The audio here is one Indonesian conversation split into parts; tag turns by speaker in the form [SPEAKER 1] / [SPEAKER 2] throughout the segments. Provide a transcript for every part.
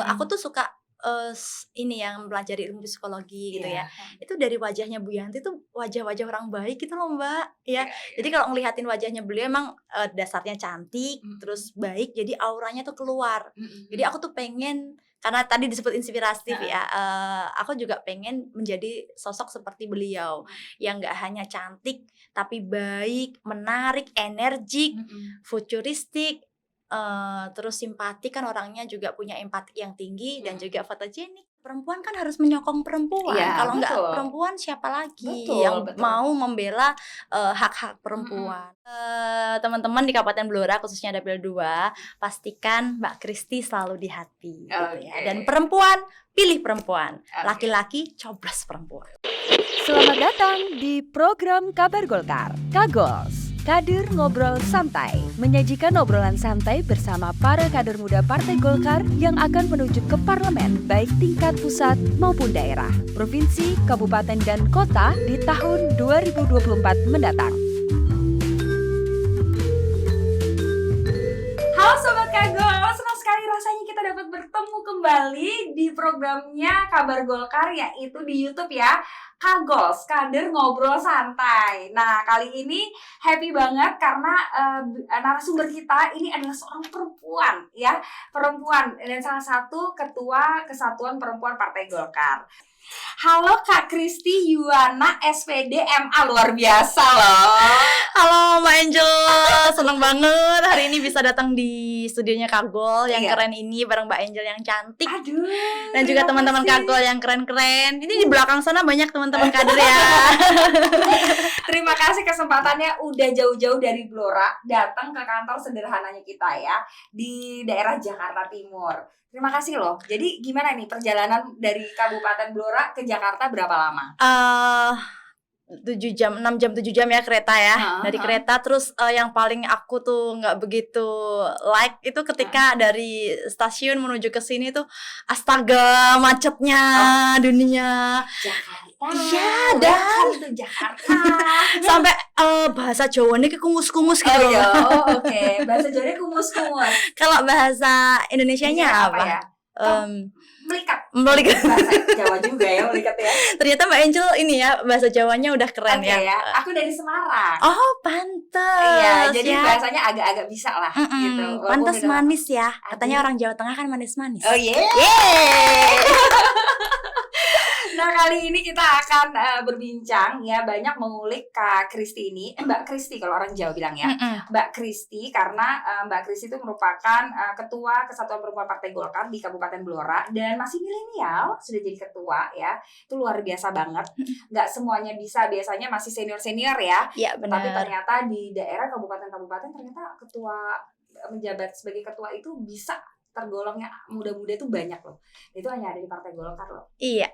[SPEAKER 1] aku tuh suka ini yang mempelajari ilmu psikologi gitu ya. Itu dari wajahnya Bu Yanti tuh wajah-wajah orang baik gitu loh Mbak, ya. Jadi kalau ngelihatin wajahnya beliau emang dasarnya cantik, terus baik, jadi auranya tuh keluar. Jadi aku tuh pengen, karena tadi disebut inspiratif ya, aku juga pengen menjadi sosok seperti beliau yang nggak hanya cantik tapi baik, menarik, energik, futuristik. Terus simpatik, kan orangnya juga punya empati yang tinggi dan juga fotogenik. Perempuan kan harus menyokong perempuan. Kalau nggak perempuan siapa lagi yang mau membela hak-hak perempuan? Teman-teman di Kabupaten Blora, khususnya Dapil 2, pastikan Mbak Kristi selalu di hati gitu ya. Dan perempuan pilih perempuan, laki-laki coblos perempuan.
[SPEAKER 2] Selamat datang di program Kabar Golkar, Kagols. Kader Ngobrol Santai, menyajikan obrolan santai bersama para kader muda Partai Golkar yang akan menuju ke parlemen baik tingkat pusat maupun daerah, provinsi, kabupaten, dan kota di tahun 2024 mendatang.
[SPEAKER 3] Halo Sobat Kagol, senang sekali rasanya kita dapat bertemu kembali di programnya Kabar Golkar, yaitu di YouTube ya, Kagols, Kader Ngobrol Santai. Nah, kali ini happy banget karena narasumber kita ini adalah seorang perempuan ya, perempuan dan salah satu ketua Kesatuan Perempuan Partai Golkar. Halo Kak Kristi Yuwana SPD MA, luar biasa loh.
[SPEAKER 1] Halo Mbak Angel, seneng banget hari ini bisa datang di studionya Kagol yang keren ini bareng Mbak Angel yang cantik.
[SPEAKER 3] Aduh.
[SPEAKER 1] Dan juga teman-teman Kagol yang keren-keren. Ini di belakang sana banyak teman-teman kader ya.
[SPEAKER 3] Terima kasih kesempatannya udah jauh-jauh dari Blora datang ke kantor sederhananya kita ya di daerah Jakarta Timur. Terima kasih loh. Jadi gimana nih perjalanan dari Kabupaten Blora ke Jakarta berapa lama?
[SPEAKER 1] 6 jam 7 jam ya kereta ya. Dari kereta terus yang paling aku tuh nggak begitu like itu ketika dari stasiun menuju ke sini tuh astaga macetnya dunia.
[SPEAKER 3] Jakarta.
[SPEAKER 1] Iya, dan
[SPEAKER 3] itu Jakarta.
[SPEAKER 1] Sampai bahasa Jawanya kumus-kumus gitu loh.
[SPEAKER 3] Oke. Bahasa Jawanya kumus-kumus.
[SPEAKER 1] Kalau bahasa Indonesianya apa
[SPEAKER 3] ya? Melikat. Bahasa Jawa juga ya, melikat ya.
[SPEAKER 1] Ternyata Mbak Angel ini ya bahasa Jawanya udah keren ya.
[SPEAKER 3] Aku dari Semarang.
[SPEAKER 1] Oh, pantes.
[SPEAKER 3] Iya, jadi bahasanya agak-agak bisa lah gitu.
[SPEAKER 1] Pantes manis ya. Katanya orang Jawa Tengah kan manis-manis.
[SPEAKER 3] Oh yeah. Nah, kali ini kita akan berbincang ya, banyak mengulik Kak Kristi ini, Mbak Kristi kalau orang Jawa bilang ya. Mbak Kristi karena Mbak Kristi itu merupakan ketua Kesatuan Perempuan Partai Golkar di Kabupaten Blora dan masih milenial, sudah jadi ketua ya. Itu luar biasa banget. Nggak semuanya bisa, biasanya masih senior-senior ya.
[SPEAKER 1] Iya, benar.
[SPEAKER 3] Tapi ternyata di daerah kabupaten-kabupaten ternyata ketua menjabat sebagai ketua itu bisa tergolongnya muda-muda itu banyak loh. Itu hanya ada di Partai Golkar loh.
[SPEAKER 1] Iya.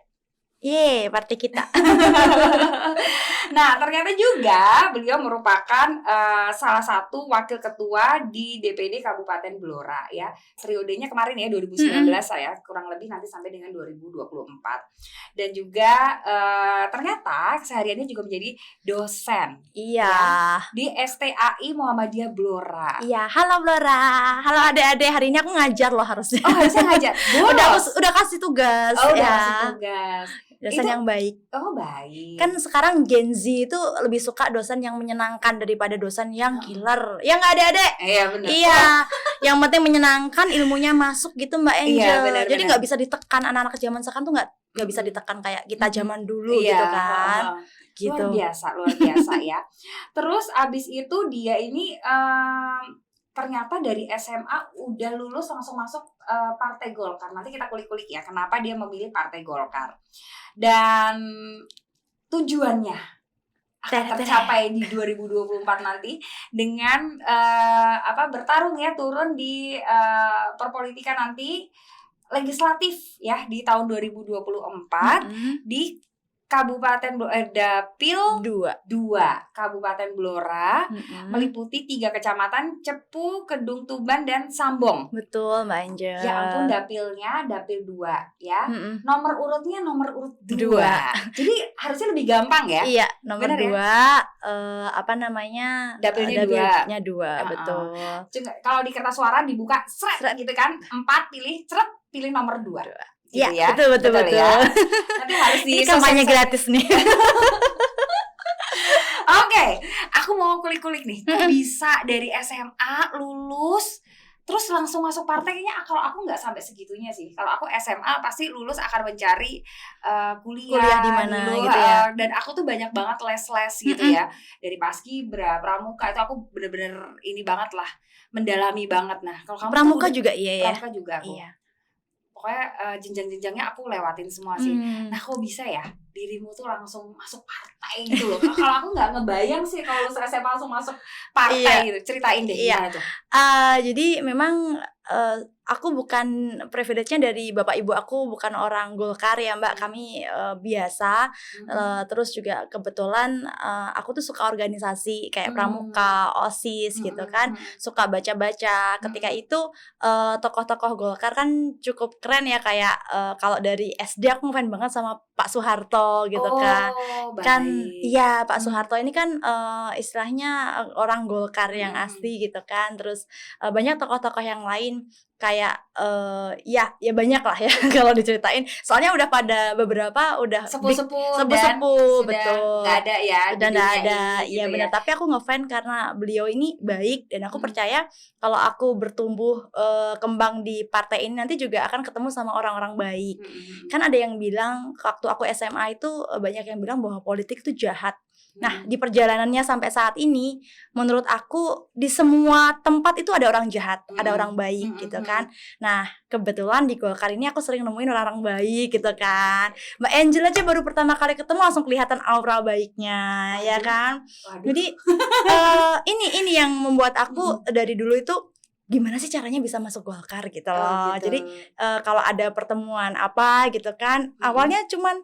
[SPEAKER 1] Yeay, partai kita.
[SPEAKER 3] Nah, ternyata juga beliau merupakan salah satu wakil ketua di DPD Kabupaten Blora ya. Periodenya kemarin ya 2019 ya, kurang lebih nanti sampai dengan 2024. Dan juga ternyata kesehariannya juga menjadi dosen.
[SPEAKER 1] Iya.
[SPEAKER 3] Ya, di STAI Muhammadiyah Blora.
[SPEAKER 1] Iya, halo Blora. Halo adik-adik, hari ini aku ngajar loh harusnya.
[SPEAKER 3] Oh, harusnya ngajar.
[SPEAKER 1] Udah kasih tugas.
[SPEAKER 3] Oh, udah
[SPEAKER 1] ya.
[SPEAKER 3] kasih tugas.
[SPEAKER 1] Dosen yang baik.
[SPEAKER 3] Oh, baik.
[SPEAKER 1] Kan sekarang Gen Z itu lebih suka dosen yang menyenangkan daripada dosen yang killer. Ya nggak adik-adik?
[SPEAKER 3] Iya, benar.
[SPEAKER 1] Iya. Yang penting menyenangkan, ilmunya masuk gitu Mbak Angel.
[SPEAKER 3] Iya, benar,
[SPEAKER 1] jadi nggak bisa ditekan, anak-anak zaman sekarang tuh nggak bisa ditekan kayak kita zaman dulu gitu kan. Gitu.
[SPEAKER 3] Luar biasa ya. Terus abis itu dia ini ternyata dari SMA udah lulus langsung masuk Partai Golkar. Nanti kita kulik-kulik ya kenapa dia memilih Partai Golkar. Dan tujuannya akan tercapai di 2024 nanti dengan bertarung ya, turun di perpolitikan nanti legislatif ya di tahun 2024 di Dapil
[SPEAKER 1] 2.
[SPEAKER 3] 2 Kabupaten Blora, meliputi 3 kecamatan, Cepu, Kedung Tuban, dan Sambong.
[SPEAKER 1] Betul Mbak Angel.
[SPEAKER 3] Ya ampun, dapilnya dapil 2 ya.
[SPEAKER 1] Mm-mm.
[SPEAKER 3] Nomor urutnya nomor urut 2.
[SPEAKER 1] 2.
[SPEAKER 3] Jadi harusnya lebih gampang ya.
[SPEAKER 1] Iya, nomor
[SPEAKER 3] Bener
[SPEAKER 1] 2 apa namanya?
[SPEAKER 3] Dapilnya 2.
[SPEAKER 1] Dapilnya 2, betul.
[SPEAKER 3] Kalau di kertas suara dibuka seret gitu kan, 4 pilih, seret pilih nomor 2. Gitu
[SPEAKER 1] Iya,
[SPEAKER 3] ya.
[SPEAKER 1] betul.
[SPEAKER 3] Ya. Nanti harus
[SPEAKER 1] Ini kampanye gratis nih.
[SPEAKER 3] Oke, aku mau kulik-kulik nih. Kok bisa dari SMA lulus terus langsung masuk partai? Kayaknya kalau aku nggak sampai segitunya sih. Kalau aku SMA pasti lulus akan mencari kuliah
[SPEAKER 1] di mana
[SPEAKER 3] dulu,
[SPEAKER 1] gitu ya.
[SPEAKER 3] dan aku tuh banyak banget les-les gitu ya. Dari Paskibra, Pramuka itu aku bener-bener ini banget lah, mendalami banget. Nah, kalau kamu
[SPEAKER 1] Pramuka
[SPEAKER 3] tuh
[SPEAKER 1] juga iya ya.
[SPEAKER 3] Pramuka juga aku.
[SPEAKER 1] Iya.
[SPEAKER 3] Pokoknya jenjang-jenjangnya aku lewatin semua sih. Nah, kok bisa ya dirimu tuh langsung masuk partai gitu loh? Kalau aku nggak ngebayang sih kalau lulus SMA langsung masuk partai gitu. Ceritain deh gimana tuh.
[SPEAKER 1] Jadi memang aku bukan privilege-nya dari bapak ibu aku, bukan orang Golkar ya Mbak. Kami biasa. Terus juga kebetulan aku tuh suka organisasi kayak Pramuka, OSIS gitu kan. Suka baca-baca. Ketika itu tokoh-tokoh Golkar kan cukup keren ya, kayak kalau dari SD aku ngefans banget sama Pak Soeharto gitu kan. Kan iya, Pak Soeharto ini kan istilahnya orang Golkar yang asli gitu kan. Terus banyak tokoh-tokoh yang lain kayak ya banyak lah ya kalau diceritain. Soalnya udah pada beberapa udah
[SPEAKER 3] sepuh-sepuh
[SPEAKER 1] betul.
[SPEAKER 3] Nggak ada ya.
[SPEAKER 1] Udah nggak ada.
[SPEAKER 3] Iya
[SPEAKER 1] Gitu benar. Tapi aku ngefans karena beliau ini baik, dan aku percaya kalau aku bertumbuh kembang di partai ini nanti juga akan ketemu sama orang-orang baik. Kan ada yang bilang waktu aku SMA itu banyak yang bilang bahwa politik itu jahat. Nah, di perjalanannya sampai saat ini, menurut aku di semua tempat itu ada orang jahat, ada orang baik gitu kan. Nah, kebetulan di Golkar ini aku sering nemuin orang-orang baik gitu kan. Mbak Angel aja baru pertama kali ketemu langsung kelihatan aura baiknya, ya kan. Jadi ini yang membuat aku dari dulu itu gimana sih caranya bisa masuk Golkar gitu loh. Jadi kalau ada pertemuan apa gitu kan, awalnya cuman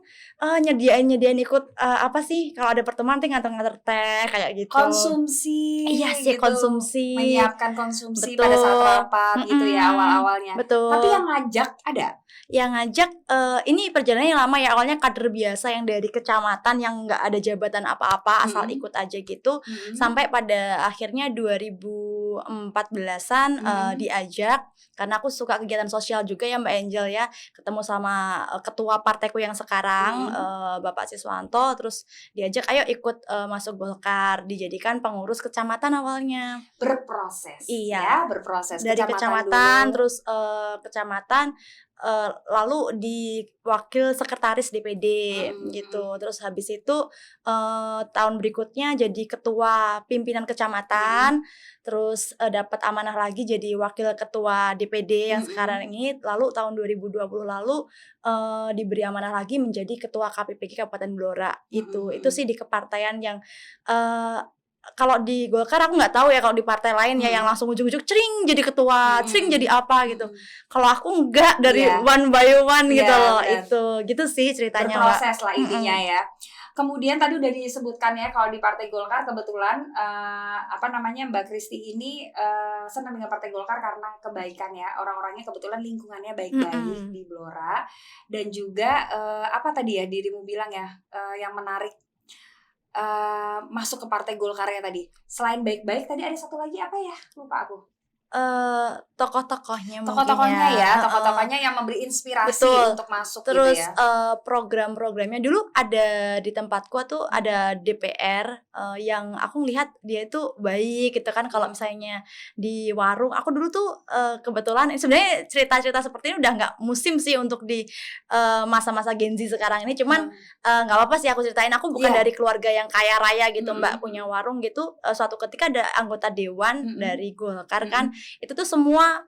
[SPEAKER 1] nyediain ikut apa sih, kalau ada pertemuan nanti nganter-nganter teh kayak gitu.
[SPEAKER 3] Konsumsi.
[SPEAKER 1] Iya sih,
[SPEAKER 3] gitu.
[SPEAKER 1] konsumsi.
[SPEAKER 3] Menyiapkan konsumsi
[SPEAKER 1] betul.
[SPEAKER 3] Pada saat rapat gitu ya awal-awalnya.
[SPEAKER 1] Betul.
[SPEAKER 3] Tapi yang ngajak ada?
[SPEAKER 1] Yang ngajak ini perjalanannya lama ya. Awalnya kader biasa yang dari kecamatan yang nggak ada jabatan apa-apa, asal ikut aja gitu. Sampai pada akhirnya 2014-an diajak, karena aku suka kegiatan sosial juga ya Mbak Angel ya. Ketemu sama ketua partaiku yang sekarang Bapak Siswanto, terus diajak ayo ikut masuk Golkar, dijadikan pengurus kecamatan awalnya.
[SPEAKER 3] Berproses.
[SPEAKER 1] Iya,
[SPEAKER 3] ya, berproses
[SPEAKER 1] dari kecamatan dulu. Terus kecamatan lalu di wakil sekretaris DPD gitu. Terus habis itu tahun berikutnya jadi ketua pimpinan kecamatan. Terus dapat amanah lagi jadi wakil ketua DPD yang sekarang ini. Lalu tahun 2020 lalu diberi amanah lagi menjadi ketua KPPG Kabupaten Blora. Itu sih di kepartaian yang kalau di Golkar aku nggak tahu ya, kalau di partai lain ya yang langsung ujuk-ujuk cering jadi ketua, cering jadi apa gitu. Kalau aku enggak, dari one by one gitu loh. Itu gitu sih ceritanya.
[SPEAKER 3] Berproses lah intinya ya. Kemudian tadi udah disebutkan ya, kalau di Partai Golkar kebetulan Mbak Kristi ini senang dengan Partai Golkar karena kebaikan ya, orang-orangnya kebetulan lingkungannya baik-baik di Blora. Dan juga apa tadi ya dirimu bilang ya, yang menarik masuk ke Partai Golkar ya tadi. Selain baik-baik tadi ada satu lagi apa ya? Lupa aku.
[SPEAKER 1] Tokoh-tokohnya
[SPEAKER 3] tokoh-tokohnya yang memberi inspirasi untuk masuk.
[SPEAKER 1] Terus
[SPEAKER 3] gitu ya.
[SPEAKER 1] Program-programnya dulu ada di tempatku tuh ada DPR yang aku ngelihat dia itu baik gitu kan. Kalau misalnya di warung, aku dulu tuh kebetulan sebenarnya cerita-cerita seperti ini udah nggak musim sih untuk di masa-masa Gen Z sekarang ini. Cuman nggak apa-apa sih aku ceritain. Aku bukan dari keluarga yang kaya raya gitu Mbak, punya warung gitu. Suatu ketika ada anggota dewan dari Golkar kan itu tuh semua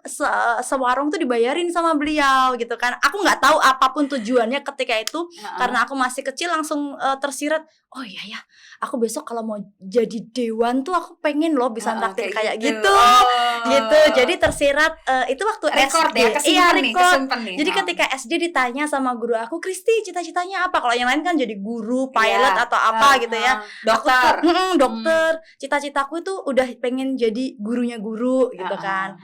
[SPEAKER 1] sewarung tuh dibayarin sama beliau gitu kan. Aku nggak tahu apapun tujuannya ketika itu, karena aku masih kecil langsung tersirat, oh iya ya, aku besok kalau mau jadi dewan tuh aku pengen loh bisa traktir kayak gitu. Gitu. Jadi tersirat itu waktu
[SPEAKER 3] record
[SPEAKER 1] SD.
[SPEAKER 3] ya,
[SPEAKER 1] Iya, record.
[SPEAKER 3] nih.
[SPEAKER 1] Jadi ketika SD ditanya sama guru aku, Kristi cita-citanya apa? Kalau yang lain kan jadi guru, pilot atau apa gitu ya.
[SPEAKER 3] Dokter.
[SPEAKER 1] Dokter. Cita-citaku itu udah pengen jadi gurunya guru gitu kan.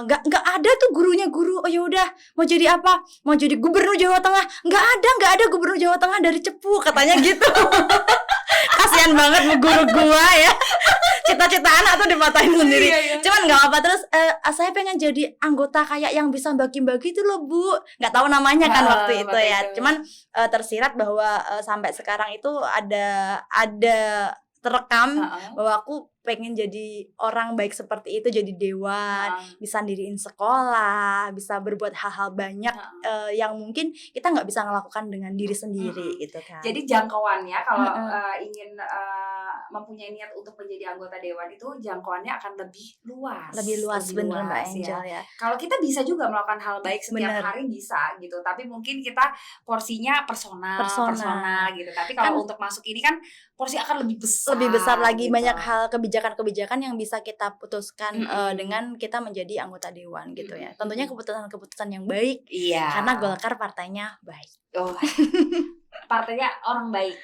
[SPEAKER 1] Nggak ada tuh gurunya guru. Oh ya udah, mau jadi apa? Mau jadi gubernur Jawa Tengah? Nggak ada gubernur Jawa Tengah dari Cepu katanya gitu. Kasian banget bu guru gua ya. Cita-cita anak tuh dipatahin sendiri. Cuman nggak apa. Terus saya pengen jadi anggota kayak yang bisa bagi-bagi itu loh bu. Nggak tahu namanya kan waktu itu ya. Cuman tersirat bahwa sampai sekarang itu ada terekam bahwa aku pengen jadi orang baik seperti itu, jadi dewan, bisa diriin sekolah, bisa berbuat hal-hal banyak yang mungkin kita nggak bisa melakukan dengan diri sendiri gitu kan.
[SPEAKER 3] Jadi jangkauannya kalau ingin mempunyai niat untuk menjadi anggota dewan itu jangkauannya akan lebih luas.
[SPEAKER 1] Lebih luas bener Mbak Angel ya.
[SPEAKER 3] Kalau kita bisa juga melakukan hal baik setiap hari bisa gitu, tapi mungkin kita porsinya personal gitu. Tapi kalau untuk masuk ini kan porsi akan lebih besar
[SPEAKER 1] lagi,
[SPEAKER 3] gitu.
[SPEAKER 1] Banyak hal kebijakan-kebijakan yang bisa kita putuskan dengan kita menjadi anggota dewan gitu ya. Tentunya keputusan-keputusan yang baik.
[SPEAKER 3] Iya.
[SPEAKER 1] Karena Golkar partainya baik.
[SPEAKER 3] Oh. Partainya orang baik.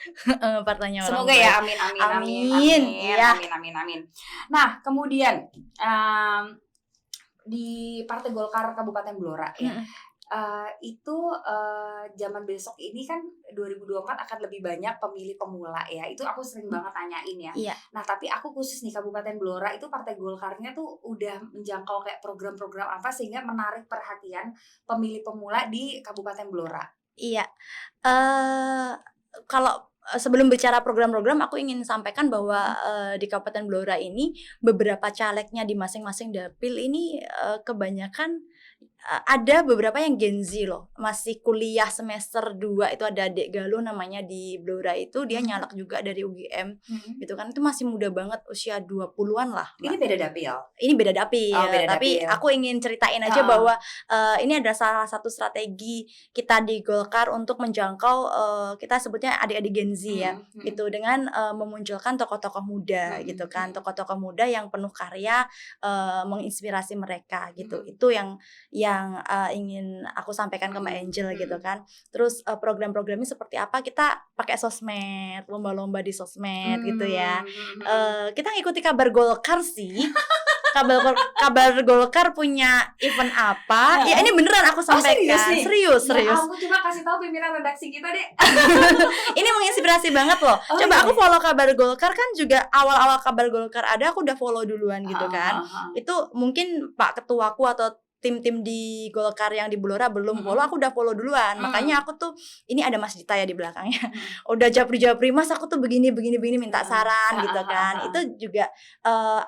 [SPEAKER 1] Partainya
[SPEAKER 3] semoga
[SPEAKER 1] orang
[SPEAKER 3] ya,
[SPEAKER 1] baik.
[SPEAKER 3] Amin. Nah, kemudian di Partai Golkar Kabupaten Blora ya. Itu zaman besok ini kan 2024 akan lebih banyak pemilih pemula ya. Itu aku sering banget tanyain ya.
[SPEAKER 1] Iya.
[SPEAKER 3] Nah, tapi aku khusus nih Kabupaten Blora itu Partai Golkarnya tuh udah menjangkau kayak program-program apa sehingga menarik perhatian pemilih pemula di Kabupaten Blora.
[SPEAKER 1] Iya. Kalau sebelum bicara program-program, aku ingin sampaikan bahwa di Kabupaten Blora ini beberapa calegnya di masing-masing dapil ini kebanyakan ada beberapa yang Gen Z loh, masih kuliah semester 2. Itu ada Dek Galuh namanya di Blora itu, dia nyalek juga dari UGM gitu kan. Itu masih muda banget, usia 20-an lah.
[SPEAKER 3] Ini beda dapil?
[SPEAKER 1] Ini beda dapil, tapi
[SPEAKER 3] dapil.
[SPEAKER 1] Aku ingin ceritain aja bahwa ini adalah salah satu strategi kita di Golkar untuk menjangkau kita sebutnya adik-adik Gen Z ya, gitu, dengan memunculkan tokoh-tokoh muda gitu kan, tokoh-tokoh muda yang penuh karya, menginspirasi mereka gitu. Itu yang ingin aku sampaikan ke Mbak Angel gitu kan. Terus program-programnya seperti apa? Kita pakai sosmed, lomba-lomba di sosmed gitu ya. Kita ngikuti kabar Golkar sih. Kabar Golkar punya event apa? Ya ini beneran aku sampaikan. Serius.
[SPEAKER 3] Ya, aku coba kasih tahu pimpinan redaksi kita deh.
[SPEAKER 1] Ini menginspirasi banget loh. Coba aku follow kabar Golkar kan juga awal-awal kabar Golkar ada aku udah follow duluan gitu kan. Itu mungkin Pak Ketuaku atau tim-tim di Golkar yang di Blora belum follow, aku udah follow duluan. Makanya aku tuh, ini ada Mas Dita ya di belakangnya. Udah japri-japri, Mas aku tuh begini minta saran gitu kan. Itu juga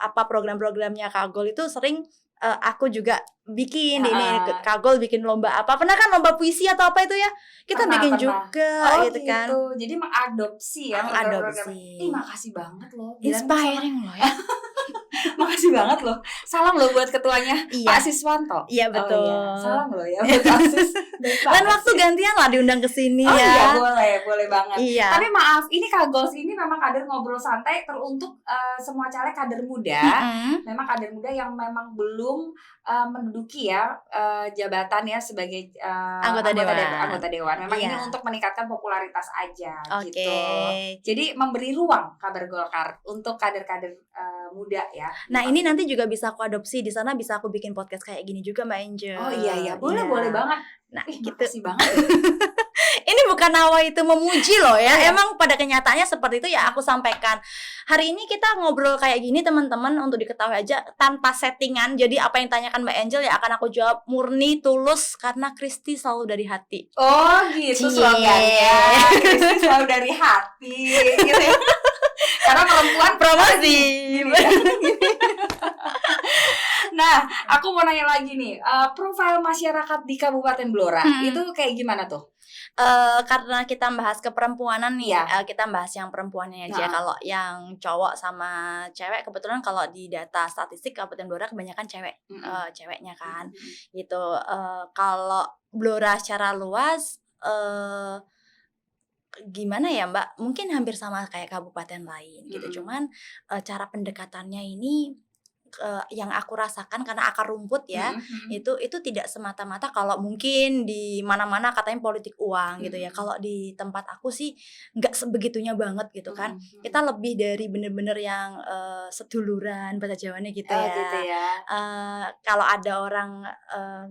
[SPEAKER 1] apa program-programnya Kagol itu sering aku juga bikin ini Kagol bikin lomba apa. Pernah kan lomba puisi atau apa itu ya? Kita bikin juga gitu kan.
[SPEAKER 3] Jadi mengadopsi ya.
[SPEAKER 1] Mengadopsi.
[SPEAKER 3] Makasih banget loh.
[SPEAKER 1] Inspiring loh ya.
[SPEAKER 3] Makasih banget loh. Salam loh buat ketuanya, Pak Siswanto.
[SPEAKER 1] Iya betul.
[SPEAKER 3] Salam loh ya buat Pak Sis.
[SPEAKER 1] Dan waktu gantian lah diundang ke sini ya.
[SPEAKER 3] Iya boleh banget.
[SPEAKER 1] Iya.
[SPEAKER 3] Tapi maaf, ini Kagols ini memang kader ngobrol santai teruntuk semua caleg kader muda. Memang kader muda yang memang belum menduduki ya jabatan ya sebagai anggota dewan. Memang ini untuk meningkatkan popularitas aja gitu. Jadi memberi ruang kabar Golkar untuk kader-kader muda ya.
[SPEAKER 1] Nah, ini nanti juga bisa aku adopsi di sana, bisa aku bikin podcast kayak gini juga Mbak Angel.
[SPEAKER 3] Oh iya, boleh banget.
[SPEAKER 1] Nah, gitu.
[SPEAKER 3] Makasih banget.
[SPEAKER 1] Ini bukan nawa itu memuji loh ya. Emang pada kenyataannya seperti itu ya aku sampaikan. Hari ini kita ngobrol kayak gini teman-teman, untuk diketahui aja tanpa settingan. Jadi apa yang tanyakan Mbak Angel ya akan aku jawab murni, tulus, karena Kristi selalu dari hati.
[SPEAKER 3] Oh gitu slogannya. Kristi selalu dari hati gitu ya. Karena perempuan
[SPEAKER 1] promosi.
[SPEAKER 3] Nah, aku mau nanya lagi nih, profil masyarakat di Kabupaten Blora itu kayak gimana tuh?
[SPEAKER 1] Karena kita bahas keperempuanan nih,
[SPEAKER 3] Iya.
[SPEAKER 1] kita bahas yang perempuannya aja. Kalau yang cowok sama cewek kebetulan kalau di data statistik Kabupaten Blora kebanyakan cewek, ceweknya kan, gitu. Kalau Blora secara luas, gimana ya Mbak, mungkin hampir sama kayak kabupaten lain gitu. Cuman, cara pendekatannya ini yang aku rasakan karena akar rumput ya, itu tidak semata-mata kalau mungkin di mana-mana katanya politik uang gitu ya. Kalau di tempat aku sih nggak sebegitunya banget gitu kan. Kita lebih dari bener-bener yang seduluran bahasa Jawanya gitu
[SPEAKER 3] Oh
[SPEAKER 1] ya.
[SPEAKER 3] gitu ya.
[SPEAKER 1] Kalau ada orang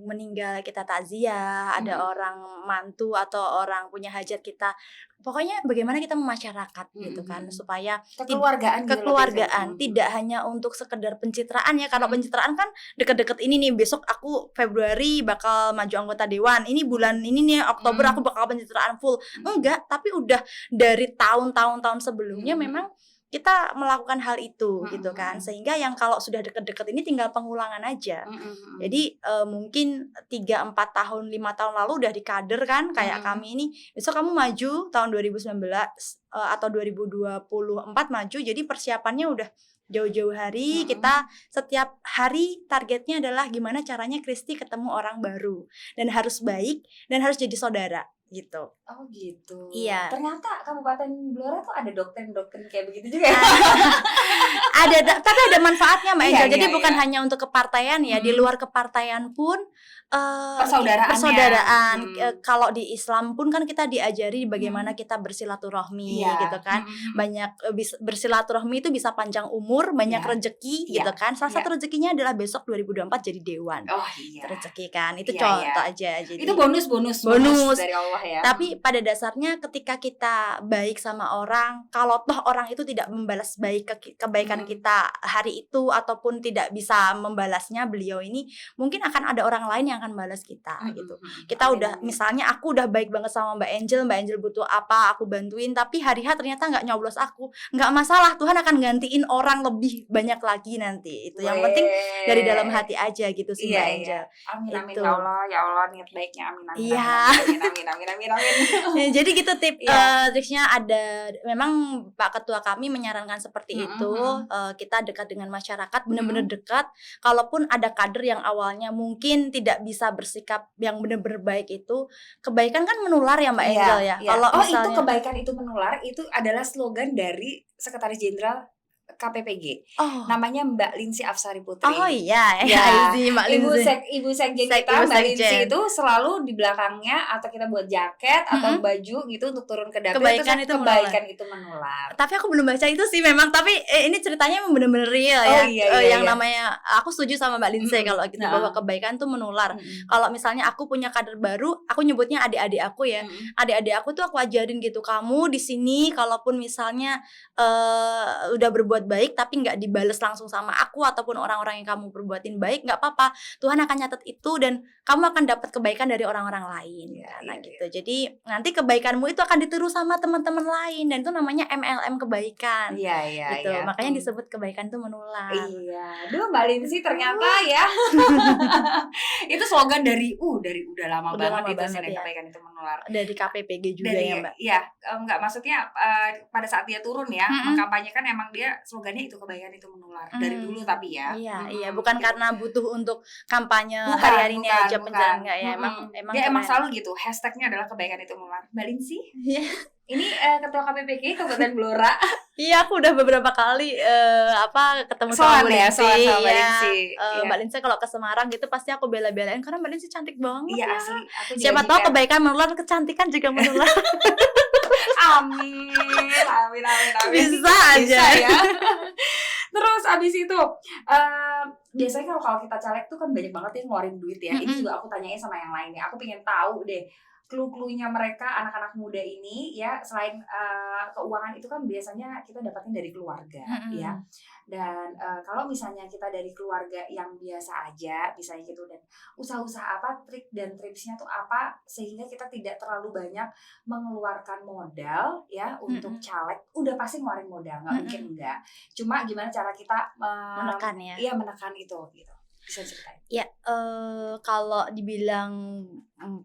[SPEAKER 1] meninggal kita takziah, ada orang mantu atau orang punya hajat kita, pokoknya bagaimana kita memasyarakat gitu kan supaya
[SPEAKER 3] Kekeluargaan gitu
[SPEAKER 1] kekeluargaan, tidak hanya untuk sekedar pencitraan ya. Kalau pencitraan kan deket-deket ini nih, besok aku Februari bakal maju anggota dewan, ini bulan ini nih Oktober aku bakal pencitraan full. Enggak, tapi udah dari tahun-tahun sebelumnya memang kita melakukan hal itu gitu kan. Sehingga yang kalau sudah deket-deket ini tinggal pengulangan aja. Jadi mungkin 3-4 tahun, 5 tahun lalu udah dikader kan kayak kami ini, besok kamu maju tahun 2019 atau 2024 maju. Jadi persiapannya udah jauh-jauh hari. Kita setiap hari targetnya adalah gimana caranya Kristi ketemu orang baru, dan harus baik dan harus jadi saudara gitu.
[SPEAKER 3] Oh gitu.
[SPEAKER 1] Iya.
[SPEAKER 3] Ternyata Kabupaten Blora tuh ada doktrin-doktrin kayak begitu juga ya.
[SPEAKER 1] Tapi ada manfaatnya Mbak Angel. Jadi
[SPEAKER 3] Iya.
[SPEAKER 1] bukan hanya untuk kepartaian ya, di luar kepartaian pun
[SPEAKER 3] Persaudaraan.
[SPEAKER 1] Kalau di Islam pun kan kita diajari bagaimana kita bersilaturahmi gitu kan. Banyak bersilaturahmi itu bisa panjang umur, banyak rezeki gitu kan. Salah satu rezekinya adalah besok 2024 jadi dewan.
[SPEAKER 3] Oh iya.
[SPEAKER 1] Rezeki kan. Itu contoh aja. Jadi
[SPEAKER 3] itu bonus dari Allah ya.
[SPEAKER 1] Tapi pada dasarnya ketika kita baik sama orang, kalau toh orang itu tidak membalas baik kebaikan kita hari itu ataupun tidak bisa membalasnya, beliau ini mungkin akan ada orang lain yang akan balas kita gitu. Kita udah misalnya aku udah baik banget sama Mbak Angel butuh apa aku bantuin, tapi hari H ternyata nggak nyoblos aku, nggak masalah, Tuhan akan gantiin orang lebih banyak lagi nanti. Itu yang penting dari dalam hati aja gitu sih Mbak Angel.
[SPEAKER 3] Amin amin
[SPEAKER 1] Itu.
[SPEAKER 3] ya Allah niat baiknya amin.
[SPEAKER 1] Iya.
[SPEAKER 3] Amin.
[SPEAKER 1] Jadi gitu triksnya ada. Memang Pak Ketua kami menyarankan seperti itu. Kita dekat dengan masyarakat, benar-benar dekat. Kalaupun ada kader yang awalnya mungkin tidak bisa bersikap yang benar-benar baik, itu kebaikan kan menular ya Mbak Angel ya.
[SPEAKER 3] Kalau misalnya, itu kebaikan itu menular itu adalah slogan dari Sekretaris Jenderal KPPG. Namanya Mbak Lindsay Afsari Putri.
[SPEAKER 1] Oh iya, Mbak
[SPEAKER 3] Lindsay. Ibu Sekjen kita Mbak Lindsay itu selalu di belakangnya atau kita buat jaket atau baju gitu untuk turun ke dapur. Kebaikan itu menular.
[SPEAKER 1] Tapi aku belum baca itu sih memang. Tapi ini ceritanya memang benar-benar real ya. Yang namanya aku setuju sama Mbak Lindsay kalau gitu bahwa kebaikan itu menular. Kalau misalnya aku punya kader baru, aku nyebutnya adik-adik aku ya. Adik-adik aku tuh aku ajarin gitu, kamu di sini kalaupun misalnya udah berbuat baik tapi nggak dibales langsung sama aku ataupun orang-orang yang kamu perbuatin baik, nggak apa-apa, Tuhan akan nyatet itu dan kamu akan dapat kebaikan dari orang-orang lain gitu. Jadi nanti kebaikanmu itu akan ditiru sama teman-teman lain dan itu namanya MLM kebaikan. Gitu. Makanya disebut kebaikan itu menular.
[SPEAKER 3] Duh Mbak Lindsay ternyata ya. Itu slogan dari udah lama banget itu kebaikan itu menular.
[SPEAKER 1] Dari KPPG juga ya Mbak.
[SPEAKER 3] Iya, enggak maksudnya pada saat dia turun ya, mengkampanyekan emang dia slogannya itu kebaikan itu menular dari dulu tapi ya.
[SPEAKER 1] Iya, bukan karena butuh untuk kampanye hari-hari ini aja pencarian enggak ya.
[SPEAKER 3] Emang selalu gitu. Hashtagnya adalah kebaikan itu menular. Mbak Lindsay? Iya. Ini ketua KPPG Kabupaten Blora.
[SPEAKER 1] Iya, aku udah beberapa kali ketemu sama Mbak Lindsay. Mbak Lindsay kalau ke Semarang gitu pasti aku bela-belain karena Mbak Lindsay cantik banget ya.
[SPEAKER 3] Asli.
[SPEAKER 1] Siapa tahu kebaikan menular, kecantikan juga menular.
[SPEAKER 3] Amin.
[SPEAKER 1] Bisa aja
[SPEAKER 3] ya. Terus abis itu biasanya kalau kita caleg tuh kan banyak banget yang ngeluarin duit ya. Ini juga aku tanyain sama yang lain ya. Aku pengen tahu deh clue-cluenya mereka anak-anak muda ini ya, selain keuangan itu kan biasanya kita dapatin dari keluarga ya. Dan kalau misalnya kita dari keluarga yang biasa aja misalnya gitu, dan usaha-usaha apa, trik dan tripsnya tuh apa sehingga kita tidak terlalu banyak mengeluarkan modal ya untuk caleg. Udah pasti ngeluarin modal, nggak mungkin enggak. Cuma gimana cara kita menekan itu gitu. Bisa ceritain.
[SPEAKER 1] Ya, kalau dibilang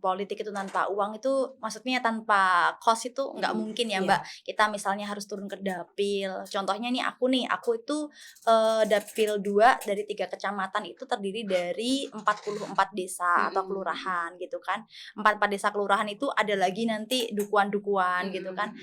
[SPEAKER 1] politik itu tanpa uang itu maksudnya tanpa cost itu nggak mungkin ya Mbak. Kita misalnya harus turun ke dapil. Contohnya nih, aku itu dapil 2 dari 3 kecamatan itu terdiri dari 44 desa atau kelurahan gitu kan. 44 desa kelurahan itu ada lagi nanti dukuhan-dukuhan gitu kan.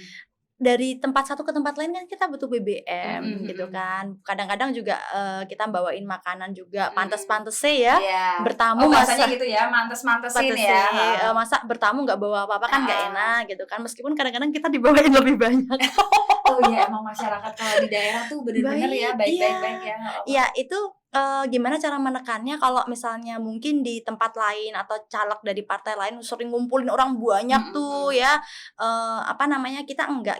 [SPEAKER 1] Dari tempat satu ke tempat lain kan kita butuh BBM gitu kan. Kadang-kadang juga kita bawain makanan juga. Pantes-pantesnya ya bertamu
[SPEAKER 3] bahasanya
[SPEAKER 1] masa
[SPEAKER 3] gitu ya, mantes-mantesin ya.
[SPEAKER 1] masa bertamu nggak bawa apa-apa kan nggak enak gitu kan. Meskipun kadang-kadang kita dibawain lebih banyak.
[SPEAKER 3] Oh iya, emang masyarakat kalau di daerah tuh bener-bener ya baik-baik ya.
[SPEAKER 1] Iya, itu gimana cara menekannya kalau misalnya mungkin di tempat lain atau caleg dari partai lain sering ngumpulin orang banyak tuh ya,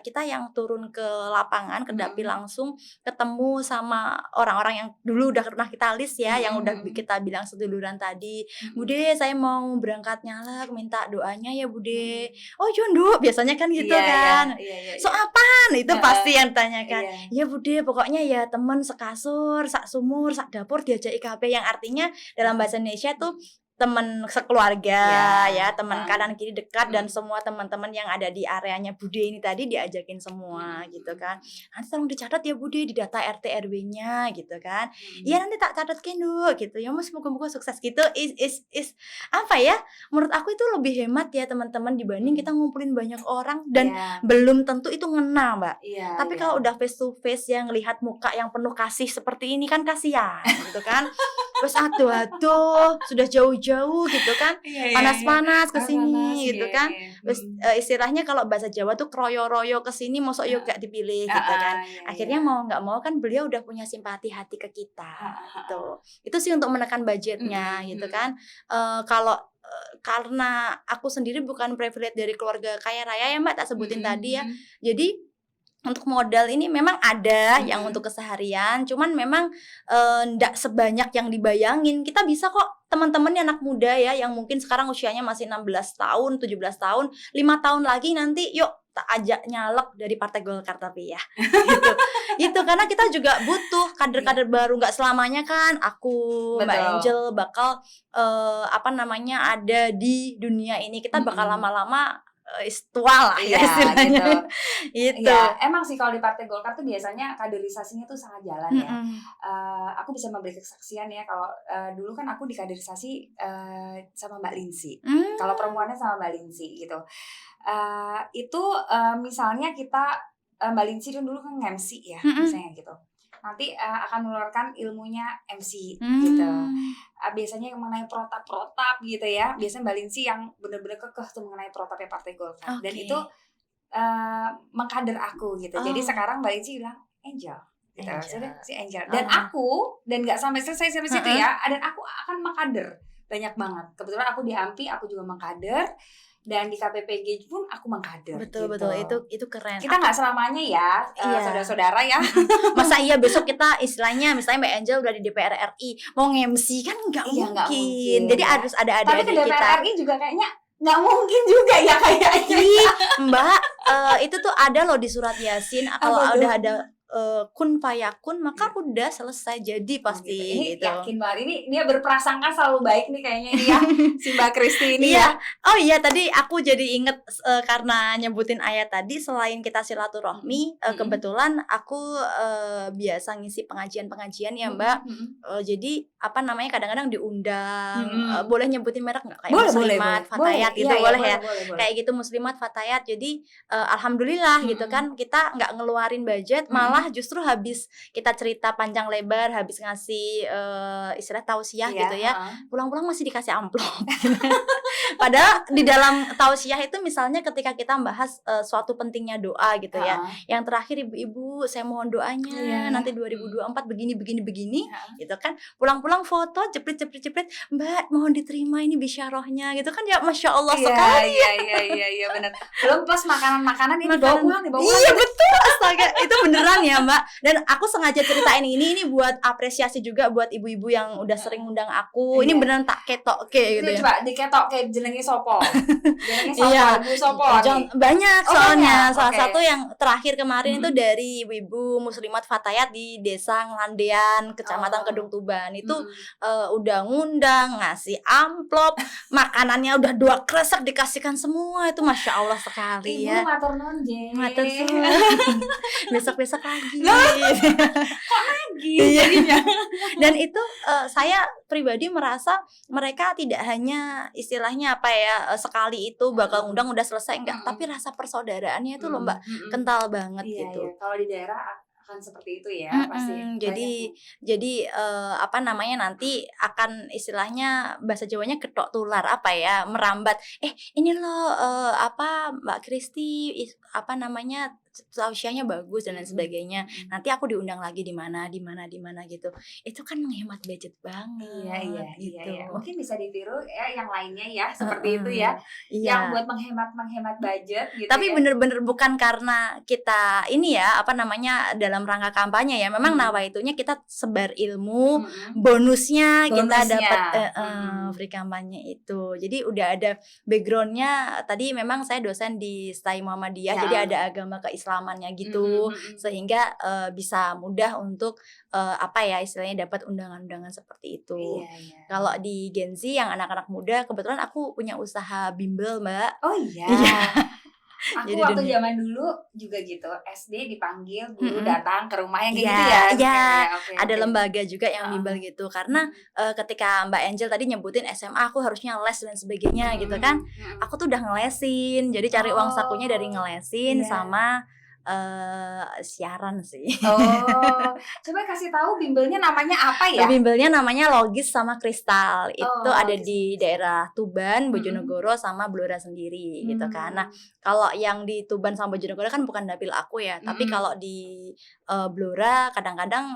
[SPEAKER 1] kita yang turun ke lapangan, ke dapil langsung ketemu sama orang-orang yang dulu udah pernah kita list ya, yang udah kita bilang seduluran tadi, Bude saya mau berangkat nyalek minta doanya ya Bude. Oh Jondo biasanya kan gitu kan. So apaan itu pasti yang tanyakan. Ya Bude pokoknya ya temen sekasur, sak sumur, sak dapur diajak IKP, yang artinya dalam bahasa Indonesia tuh teman sekeluarga ya, teman kanan kiri dekat dan semua teman-teman yang ada di areanya Bude ini tadi diajakin semua gitu kan. Nanti tolong dicatat ya Bude di data RT RW-nya gitu kan. Iya nanti tak catat kendo gitu. Ya Mas moga-moga sukses gitu. Is apa ya? Menurut aku itu lebih hemat ya teman-teman dibanding kita ngumpulin banyak orang dan belum tentu itu ngena, Mbak. Tapi kalau udah face to face yang ngelihat muka yang penuh kasih seperti ini kan kasihan gitu kan. Terus aduh sudah jauh-jauh gitu kan, panas-panas kesini gitu kan. Terus istilahnya kalau bahasa Jawa tuh kroyo-royo kesini mosok yo gak dipilih gitu kan. Akhirnya mau nggak mau kan beliau udah punya simpati hati ke kita gitu. Itu sih untuk menekan budgetnya gitu kan. Kalau karena aku sendiri bukan privilege dari keluarga kaya raya ya Mbak, tak sebutin tadi ya. Jadi untuk modal ini memang ada yang untuk keseharian, cuman memang ndak sebanyak yang dibayangin. Kita bisa kok, teman-teman anak muda ya yang mungkin sekarang usianya masih 16 tahun, 17 tahun, 5 tahun lagi nanti yuk tak ajak nyalek dari Partai Golkar tapi ya. Gitu. Itu karena kita juga butuh kader-kader baru, nggak selamanya kan aku Mbak Angel bakal ada di dunia ini. Kita bakal lama-lama tua lah ya istilahnya gitu.
[SPEAKER 3] Ya, emang sih kalau di Partai Golkar tuh biasanya kaderisasinya tuh sangat jalan ya. Aku bisa memberi kesaksian ya kalau dulu kan aku dikaderisasi sama Mbak Lindsay. Kalau perempuannya sama Mbak Lindsay gitu. Misalnya kita Mbak Lindsay dulu kan MC ya misalnya gitu. Nanti akan mengeluarkan ilmunya MC gitu. Biasanya mengenai protap-protap gitu ya. Biasanya Mbak Lindsay yang benar-benar kekeh tuh mengenai protapnya Partai Golkar. Dan itu mengkader aku gitu. Jadi sekarang Mbak Lindsay bilang Angel gitu. Si Angel. Dan nggak sampai selesai sampai situ ya. Dan aku akan mengkader banyak banget. Kebetulan aku di AMPI aku juga mengkader. Dan di KPPG pun aku mengkader.
[SPEAKER 1] Betul itu keren.
[SPEAKER 3] Kita nggak selamanya ya saudara-saudara ya.
[SPEAKER 1] Masa iya besok kita istilahnya misalnya Mbak Angel udah di DPR RI mau nge-MC kan nggak mungkin. Jadi harus ada
[SPEAKER 3] tapi
[SPEAKER 1] kita.
[SPEAKER 3] Tapi ke DPR RI juga kayaknya nggak mungkin juga ya kayaknya.
[SPEAKER 1] Mbak itu tuh ada loh di surat Yasin kalau udah ada kun fayakun maka udah selesai jadi pasti
[SPEAKER 3] ini
[SPEAKER 1] gitu.
[SPEAKER 3] Yakin banget ini dia berprasangka selalu baik nih kayaknya ini ya si Mbak Kristi ini ya.
[SPEAKER 1] Oh iya tadi aku jadi inget karena nyebutin ayat tadi selain kita silaturahmi kebetulan aku biasa ngisi pengajian ya Mbak. Jadi kadang-kadang diundang boleh nyebutin merek nggak kayak Muslimat Fatayat gitu boleh ya. Kayak gitu Muslimat Fatayat. Jadi alhamdulillah gitu kan kita nggak ngeluarin budget malah justru habis kita cerita panjang lebar, habis ngasih istilah tausiah gitu ya, pulang-pulang masih dikasih amplop. Padahal di dalam tausiah itu misalnya ketika kita membahas suatu pentingnya doa gitu ya, yang terakhir ibu-ibu saya mohon doanya nanti 2024 begini gitu kan, pulang-pulang foto jeprit Mbak mohon diterima ini bisyarahnya gitu kan ya Masya Allah sekali.
[SPEAKER 3] Iya benar. Belum plus makanan ini dibawa pulang.
[SPEAKER 1] Iya betul astaga itu beneran ya Mbak. Dan aku sengaja ceritain ini buat apresiasi juga buat ibu-ibu yang udah sering undang aku. Ini beneran tak ketok gitu ya.
[SPEAKER 3] Coba diketok jenenge sopo? Jenenge sopo,
[SPEAKER 1] Iya.
[SPEAKER 3] Bu sopo nih?
[SPEAKER 1] Banyak
[SPEAKER 3] Oh,
[SPEAKER 1] soalnya.
[SPEAKER 3] banyak,
[SPEAKER 1] Salah
[SPEAKER 3] oke.
[SPEAKER 1] satu yang terakhir kemarin itu dari Ibu Muslimat Fatayat di Desa Ngelandean, Kecamatan
[SPEAKER 3] Oh.
[SPEAKER 1] Kedung Tuban. Itu
[SPEAKER 3] Mm-mm.
[SPEAKER 1] udah ngundang, ngasih amplop, makanannya udah 2 kresek dikasihkan semua. Itu Masya Allah sekali
[SPEAKER 3] Ibu
[SPEAKER 1] ya.
[SPEAKER 3] matur nuwun, Jeng.
[SPEAKER 1] Matur suwun. Besok-besok lagi.
[SPEAKER 3] Lagi
[SPEAKER 1] Iya.
[SPEAKER 3] jadinya.
[SPEAKER 1] Dan itu saya pribadi merasa mereka tidak hanya istilahnya apa ya, sekali itu bakal ngundang udah selesai, enggak,
[SPEAKER 3] Mm-mm.
[SPEAKER 1] tapi rasa persaudaraannya itu loh Mbak
[SPEAKER 3] Mm-mm.
[SPEAKER 1] kental banget
[SPEAKER 3] Iya,
[SPEAKER 1] gitu.
[SPEAKER 3] iya. Kalau di daerah akan seperti itu ya, pasti.
[SPEAKER 1] Jadi apa namanya, nanti akan istilahnya bahasa Jawanya gethok tular, apa ya, merambat. Ini loh apa Mbak Kristi apa namanya, tausiahnya bagus dan lain sebagainya. Nanti aku diundang lagi di mana gitu. Itu kan menghemat budget banget.
[SPEAKER 3] Iya.
[SPEAKER 1] gitu.
[SPEAKER 3] Mungkin bisa ditiru ya yang lainnya ya, seperti itu ya.
[SPEAKER 1] Iya.
[SPEAKER 3] Yang buat menghemat budget gitu.
[SPEAKER 1] Tapi
[SPEAKER 3] ya.
[SPEAKER 1] bener-bener bukan karena kita ini ya, apa namanya, dalam rangka kampanye ya. Memang nawaitunya kita sebar ilmu, bonusnya kita dapat free kampanye itu. Jadi udah ada backgroundnya. Tadi memang saya dosen di STAI Muhammadiyah,
[SPEAKER 3] Ya.
[SPEAKER 1] jadi ada agama keislamannya gitu, sehingga bisa mudah untuk apa ya, istilahnya dapat undangan-undangan seperti itu.
[SPEAKER 3] Iya.
[SPEAKER 1] Kalau di Gen Z yang anak-anak muda, kebetulan aku punya usaha bimbel Mbak.
[SPEAKER 3] Oh iya.
[SPEAKER 1] Iya.
[SPEAKER 3] Aku
[SPEAKER 1] Jadi
[SPEAKER 3] waktu
[SPEAKER 1] dunia.
[SPEAKER 3] zaman dulu juga gitu, SD dipanggil guru
[SPEAKER 1] Mm-mm.
[SPEAKER 3] datang ke rumah yang kayak
[SPEAKER 1] Iya,
[SPEAKER 3] gitu ya.
[SPEAKER 1] iya.
[SPEAKER 3] Oke,
[SPEAKER 1] Ada
[SPEAKER 3] oke.
[SPEAKER 1] lembaga juga yang bimbel gitu, karena ketika Mbak Angel tadi nyebutin SMA aku harusnya les dan sebagainya gitu kan, aku tuh udah ngelesin, jadi cari uang sakunya dari ngelesin
[SPEAKER 3] Iya.
[SPEAKER 1] sama siaran sih.
[SPEAKER 3] Oh, coba kasih tahu bimbelnya namanya apa ya?
[SPEAKER 1] Bimbelnya namanya Logis sama Kristal. Itu ada
[SPEAKER 3] Logis.
[SPEAKER 1] di daerah Tuban, Bojonegoro sama Blora sendiri gitu kan. Nah, kalau yang di Tuban sama Bojonegoro kan bukan dapil aku ya, tapi kalau di Blora kadang-kadang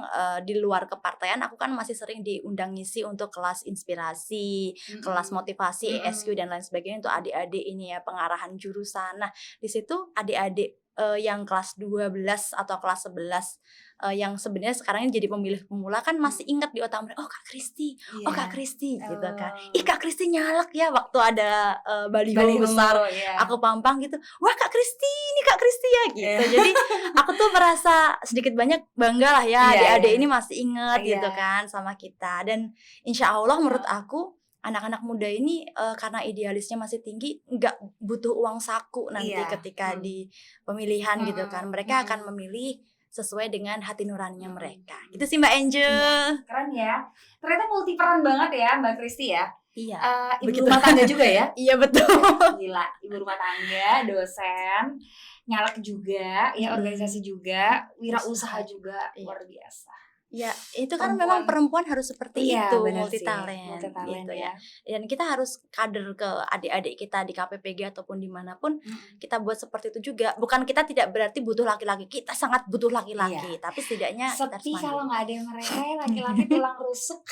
[SPEAKER 1] di luar kepartean aku kan masih sering diundang ngisi untuk kelas inspirasi, kelas motivasi, ESQ dan lain sebagainya untuk adik-adik ini ya, pengarahan jurusan. Nah, di situ adik-adik yang kelas 12 atau kelas 11 yang sebenarnya sekarang ini jadi pemilih pemula kan masih ingat di otak mereka, oh Kak Kristi, oh Kak Kristi gitu kan. Ih Kak Kristi nyalek ya waktu ada baliho besar.
[SPEAKER 3] Ya.
[SPEAKER 1] Aku pampang gitu, wah Kak Kristi, ini Kak Kristi ya gitu. Jadi aku tuh merasa sedikit banyak bangga lah ya, adik-adik ini masih inget gitu kan sama kita. Dan insya Allah menurut aku anak-anak muda ini karena idealisnya masih tinggi, nggak butuh uang saku nanti ketika di pemilihan gitu kan. Mereka akan memilih sesuai dengan hati nuraninya mereka. Gitu sih Mbak Angel.
[SPEAKER 3] Keren ya. Ternyata multi peran banget ya Mbak Kristi ya.
[SPEAKER 1] Iya.
[SPEAKER 3] Ibu
[SPEAKER 1] begitu.
[SPEAKER 3] rumah tangga juga ya.
[SPEAKER 1] Iya betul.
[SPEAKER 3] Gila, ibu rumah tangga, dosen, nyalek juga, ya organisasi juga, wirausaha juga, luar biasa.
[SPEAKER 1] Ya, itu kan memang perempuan harus seperti itu, multi talent gitu ya. Dan kita harus kader ke adik-adik kita di KPPG ataupun dimanapun kita buat seperti itu juga. Bukan kita tidak berarti butuh laki-laki, kita sangat butuh laki-laki, tapi setidaknya
[SPEAKER 3] sepi kalau nggak ada mereka, laki-laki tulang rusuk.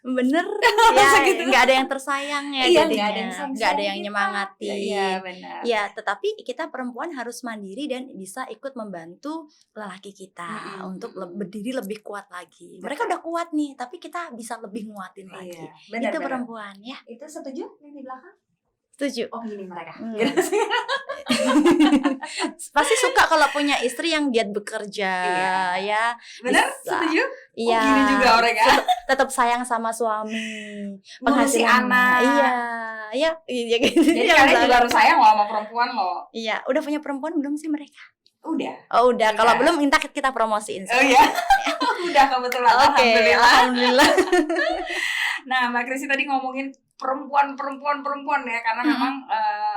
[SPEAKER 1] Bener ya, nggak ada yang tersayang ya, nggak ada yang nyemangati.
[SPEAKER 3] Iya benar.
[SPEAKER 1] Ya, tetapi kita perempuan harus mandiri dan bisa ikut membantu lelaki kita untuk berdiri lebih kuat lagi. Mereka udah kuat nih, tapi kita bisa lebih nguatin lagi. Itu perempuan ya.
[SPEAKER 3] Itu setuju yang di belakang?
[SPEAKER 1] Setuju.
[SPEAKER 3] Oh gini mereka.
[SPEAKER 1] Pasti suka kalau punya istri yang giat bekerja ya.
[SPEAKER 3] Bener? Setuju?
[SPEAKER 1] Iya.
[SPEAKER 3] Gini juga mereka.
[SPEAKER 1] Tetap sayang sama suami.
[SPEAKER 3] Ngurusi anak.
[SPEAKER 1] Iya gitu.
[SPEAKER 3] Jadi kalian juga harus sayang loh sama perempuan loh.
[SPEAKER 1] Iya, udah punya perempuan belum sih mereka?
[SPEAKER 3] Udah.
[SPEAKER 1] Oh udah. Kalau belum minta kita promosiin.
[SPEAKER 3] Oh iya. Udah kebetulan.
[SPEAKER 1] Oke, alhamdulillah.
[SPEAKER 3] Nah, Mbak Kristi tadi ngomongin perempuan ya, karena memang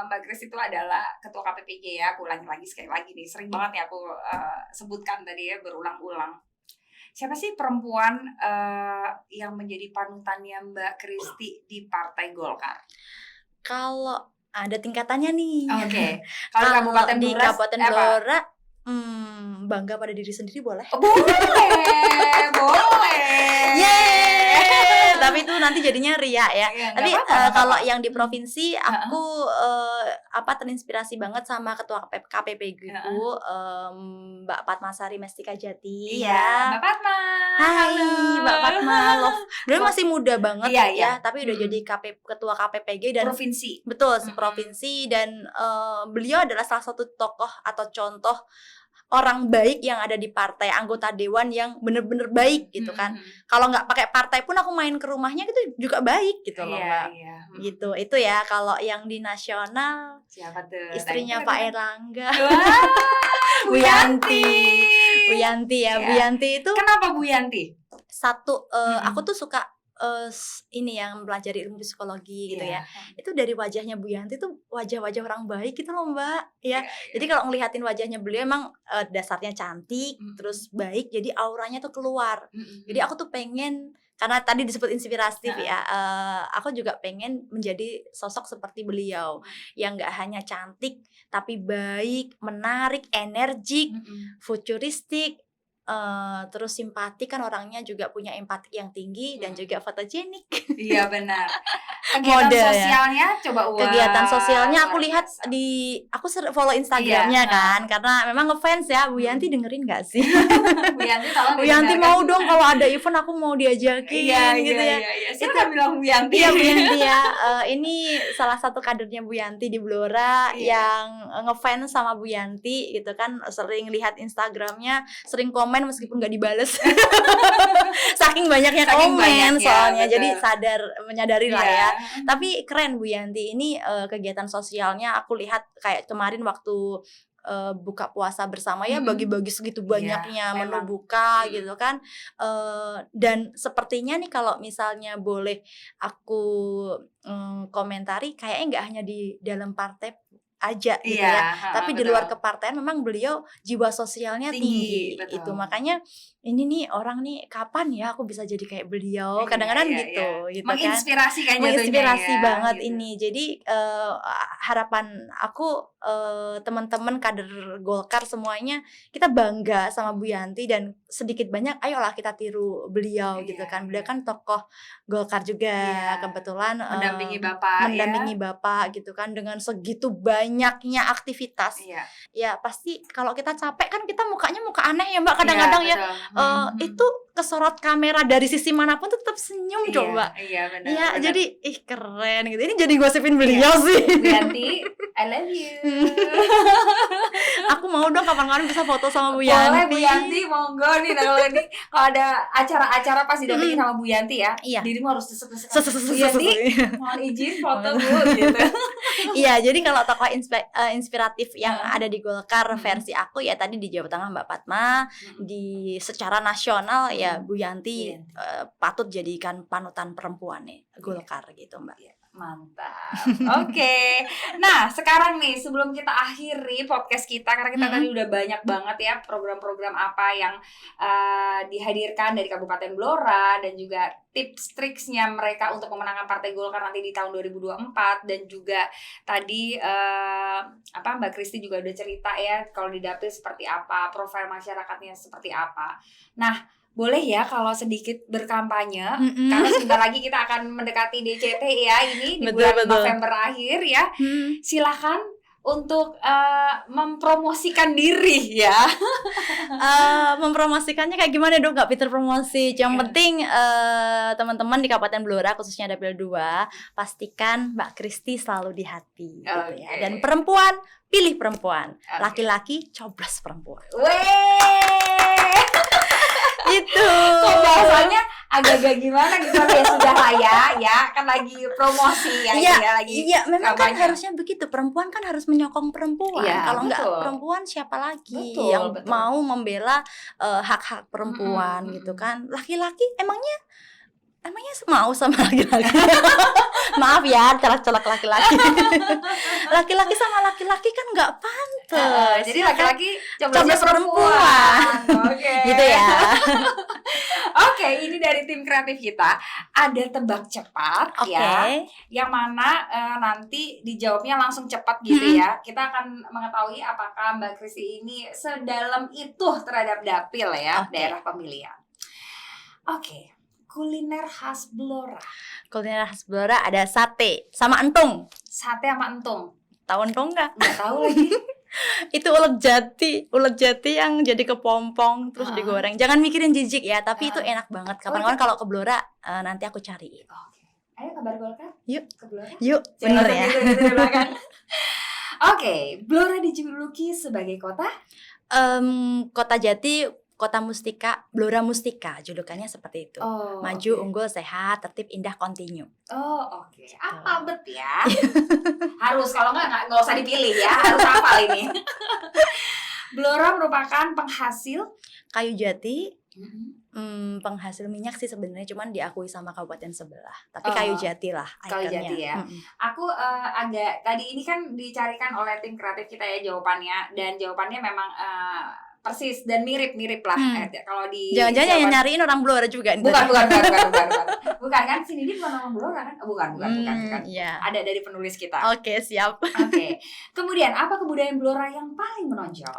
[SPEAKER 3] Mbak Kristi itu adalah ketua KPPG ya. Aku ulangi lagi sekali lagi nih, sering banget ya aku sebutkan tadi ya berulang-ulang. Siapa sih perempuan yang menjadi panutannya Mbak Kristi di Partai Golkar?
[SPEAKER 1] Kalau ada tingkatannya nih.
[SPEAKER 3] Oke. Kalau Kabupaten
[SPEAKER 1] di
[SPEAKER 3] Blora,
[SPEAKER 1] Kabupaten Blora, bangga pada diri sendiri boleh?
[SPEAKER 3] Boleh.
[SPEAKER 1] Yeay, Tapi itu nanti jadinya ria ya.
[SPEAKER 3] Iya,
[SPEAKER 1] Tapi
[SPEAKER 3] nggak apa-apa, nggak
[SPEAKER 1] kalau
[SPEAKER 3] apa-apa.
[SPEAKER 1] yang di provinsi aku terinspirasi banget sama ketua KPPG ku, Mbak Padmasari Mestika Jati
[SPEAKER 3] Iya,
[SPEAKER 1] ya.
[SPEAKER 3] Mbak Fatma.
[SPEAKER 1] Hai
[SPEAKER 3] Halo.
[SPEAKER 1] Mbak Fatma, love. Dia
[SPEAKER 3] Love.
[SPEAKER 1] masih muda banget
[SPEAKER 3] Iya, iya.
[SPEAKER 1] ya, tapi udah jadi ketua KPPG dan
[SPEAKER 3] Provinsi.
[SPEAKER 1] betul
[SPEAKER 3] Mm-mm.
[SPEAKER 1] seprovinsi dan beliau adalah salah satu tokoh atau contoh orang baik yang ada di partai, anggota dewan yang bener-bener baik gitu kan. Kalau nggak pakai partai pun aku main ke rumahnya itu juga baik gitu loh Mbak.
[SPEAKER 3] Iya.
[SPEAKER 1] Gitu, itu ya kalau yang di nasional
[SPEAKER 3] Siapa tuh?
[SPEAKER 1] istrinya
[SPEAKER 3] Tadi
[SPEAKER 1] Pak
[SPEAKER 3] kita
[SPEAKER 1] Erlangga.
[SPEAKER 3] Wah, Bu Yanti.
[SPEAKER 1] Bu Yanti ya,
[SPEAKER 3] Iya.
[SPEAKER 1] Bu Yanti itu
[SPEAKER 3] Kenapa Bu Yanti?
[SPEAKER 1] satu
[SPEAKER 3] Mm-mm.
[SPEAKER 1] aku tuh suka ini yang mempelajari ilmu psikologi gitu
[SPEAKER 3] Iya.
[SPEAKER 1] ya. Itu dari wajahnya Bu Yanti tuh wajah-wajah orang baik gitu loh Mbak ya.
[SPEAKER 3] Iya.
[SPEAKER 1] Jadi kalau ngelihatin wajahnya beliau emang dasarnya cantik,
[SPEAKER 3] Mm-mm.
[SPEAKER 1] terus baik, jadi auranya tuh keluar.
[SPEAKER 3] Mm-mm.
[SPEAKER 1] Jadi aku tuh pengen, karena tadi disebut inspiratif
[SPEAKER 3] Heeh.
[SPEAKER 1] ya, aku juga pengen menjadi sosok seperti beliau yang nggak hanya cantik tapi baik, menarik, energik,
[SPEAKER 3] Mm-mm.
[SPEAKER 1] futuristik, terus simpatik, kan orangnya juga punya empati yang tinggi dan juga fotogenik.
[SPEAKER 3] Iya benar. Kegiatan
[SPEAKER 1] Model ya.
[SPEAKER 3] sosialnya coba
[SPEAKER 1] Kegiatan sosialnya aku
[SPEAKER 3] luar
[SPEAKER 1] lihat
[SPEAKER 3] biasa.
[SPEAKER 1] aku follow Instagramnya
[SPEAKER 3] Iya.
[SPEAKER 1] kan, karena memang ngefans ya. Bu Yanti dengerin nggak sih?
[SPEAKER 3] Bu Yanti tolong
[SPEAKER 1] Bu Yanti
[SPEAKER 3] didengarkan.
[SPEAKER 1] mau dong kalau ada event aku mau diajakin
[SPEAKER 3] Iya,
[SPEAKER 1] gitu
[SPEAKER 3] iya,
[SPEAKER 1] ya.
[SPEAKER 3] iya, iya. Siapa bilang Bu Yanti?
[SPEAKER 1] Iya Bu Yanti ya. Ini salah satu kadernya Bu Yanti di Blora
[SPEAKER 3] Iya.
[SPEAKER 1] yang ngefans sama Bu Yanti gitu kan, sering lihat Instagramnya, sering komen meskipun nggak dibales. Saking banyaknya
[SPEAKER 3] Saking
[SPEAKER 1] komen
[SPEAKER 3] banyaknya,
[SPEAKER 1] soalnya,
[SPEAKER 3] betul.
[SPEAKER 1] jadi menyadari lah
[SPEAKER 3] Iya.
[SPEAKER 1] ya. Tapi keren Bu Yanti ini, kegiatan sosialnya aku lihat kayak kemarin waktu buka puasa bersama ya, bagi-bagi segitu banyaknya menu
[SPEAKER 3] memang.
[SPEAKER 1] buka gitu kan. Dan sepertinya nih kalau misalnya boleh aku komentari, kayaknya nggak hanya di dalam partai aja gitu ya, tapi di luar kepartaian memang beliau jiwa sosialnya tinggi
[SPEAKER 3] betul.
[SPEAKER 1] itu. Makanya ini nih orang nih kapan ya aku bisa jadi kayak beliau, kadang-kadang gitu kan,
[SPEAKER 3] Menginspirasi kan jatuhnya
[SPEAKER 1] menginspirasi
[SPEAKER 3] ya,
[SPEAKER 1] banget
[SPEAKER 3] gitu.
[SPEAKER 1] ini. Jadi harapan aku, teman-teman kader Golkar semuanya, kita bangga sama Bu Yanti dan sedikit banyak ayolah kita tiru beliau gitu kan. Beliau kan tokoh Golkar juga, kebetulan
[SPEAKER 3] mendampingi Bapak
[SPEAKER 1] Bapak gitu kan, dengan segitu banyaknya aktivitas.
[SPEAKER 3] Iya.
[SPEAKER 1] Ya pasti kalau kita capek kan kita mukanya muka aneh ya Mbak, kadang-kadang ya. Itu kesorot kamera dari sisi manapun tetap senyum coba.
[SPEAKER 3] Iya benar.
[SPEAKER 1] Iya, jadi keren gitu. Ini jadi gosipin beliau sih.
[SPEAKER 3] Bu Yanti, I love you.
[SPEAKER 1] Aku mau dong kapan-kapan bisa foto sama Bu
[SPEAKER 3] Boleh
[SPEAKER 1] Yanti.
[SPEAKER 3] Bu Yanti, monggo nih. Nah, kalau ada acara-acara pas didampingi sama Bu Yanti ya,
[SPEAKER 1] Iya.
[SPEAKER 3] dirimu harus desek-desek. Bu Yanti, mohon izin foto Bu gitu.
[SPEAKER 1] Iya, jadi kalau tokoh inspiratif yang ada di Golkar versi aku ya tadi di Jawa Tengah Mbak Padma, di secara nasional ya Bu Yanti patut jadikan panutan perempuan nih Golkar gitu Mbak.
[SPEAKER 3] Mantap. Oke. Nah, sekarang nih sebelum kita akhiri podcast kita, karena kita tadi udah banyak banget ya program-program apa yang dihadirkan dari Kabupaten Blora dan juga tips-triksnya mereka untuk memenangkan Partai Golkar nanti di tahun 2024, dan juga tadi Mbak Kristi juga udah cerita ya kalau di Dapil seperti apa, profil masyarakatnya seperti apa. Nah, boleh ya kalau sedikit berkampanye, karena sebentar lagi kita akan mendekati DCT ya, ini di bulan November akhir ya. Silakan untuk mempromosikan diri ya.
[SPEAKER 1] Mempromosikannya kayak gimana dong, Kak Peter promosi. Yang penting teman-teman di Kabupaten Blora khususnya Dapil 2 pastikan Mbak Kristi selalu di hati gitu ya. Dan perempuan pilih perempuan, laki-laki coblos perempuan. Itu.
[SPEAKER 3] Kok bahasanya agak-agak gimana gitu ya, sudah lah ya kan lagi promosi ya,
[SPEAKER 1] Iya, memang kan harusnya begitu. Perempuan kan harus menyokong perempuan. Kalau nggak perempuan siapa lagi yang mau membela hak-hak perempuan gitu kan? Laki-laki emangnya mau sama laki-laki? Maaf ya, celak-celak laki-laki. Laki-laki sama laki-laki kan nggak pantas.
[SPEAKER 3] Jadi laki-laki
[SPEAKER 1] coblos perempuan.
[SPEAKER 3] Oke.
[SPEAKER 1] Gitu ya.
[SPEAKER 3] Oke, ini dari tim kreatif kita ada tebak cepat ya, yang mana nanti dijawabnya langsung cepat gitu ya. Kita akan mengetahui apakah Mbak Kristi ini sedalam itu terhadap dapil ya, daerah pemilihan. Oke. kuliner khas Blora.
[SPEAKER 1] Kuliner khas Blora ada sate sama entung.
[SPEAKER 3] Sate sama entung.
[SPEAKER 1] Tahu entung nggak?
[SPEAKER 3] Nggak tahu lagi.
[SPEAKER 1] Itu uleg jati yang jadi kepompong terus digoreng. Jangan mikirin jijik ya, tapi itu enak banget. Kapan-kapan kalau ke Blora nanti aku cariin.
[SPEAKER 3] Oke. Ayo Kabar Golkar.
[SPEAKER 1] Yuk
[SPEAKER 3] ke Blora.
[SPEAKER 1] Yuk, bener ya.
[SPEAKER 3] Oke, Blora dijuluki sebagai kota
[SPEAKER 1] Kota Jati, Kota Mustika, Blora Mustika, julukannya seperti itu. Maju, unggul, sehat, tertib, indah, kontinu.
[SPEAKER 3] Oke. Apa bet ya? Harus, kalau nggak usah dipilih ya, harus hafal ini. Blora merupakan penghasil
[SPEAKER 1] kayu jati, penghasil minyak sih sebenarnya, cuman diakui sama kabupaten sebelah. Tapi kayu jati lah
[SPEAKER 3] kayu
[SPEAKER 1] ikonnya.
[SPEAKER 3] jati ya. Aku agak tadi ini kan dicarikan oleh tim kreatif kita ya jawabannya, dan jawabannya memang persis dan mirip lah. Kalau di
[SPEAKER 1] jangan-jangan yang nyariin orang Blora juga nih.
[SPEAKER 3] Bukan kan, sini dia bukan orang Blora kan? Bukan.
[SPEAKER 1] Iya.
[SPEAKER 3] Ada dari penulis kita.
[SPEAKER 1] Oke, siap.
[SPEAKER 3] Oke. Kemudian apa kebudayaan Blora yang paling menonjol?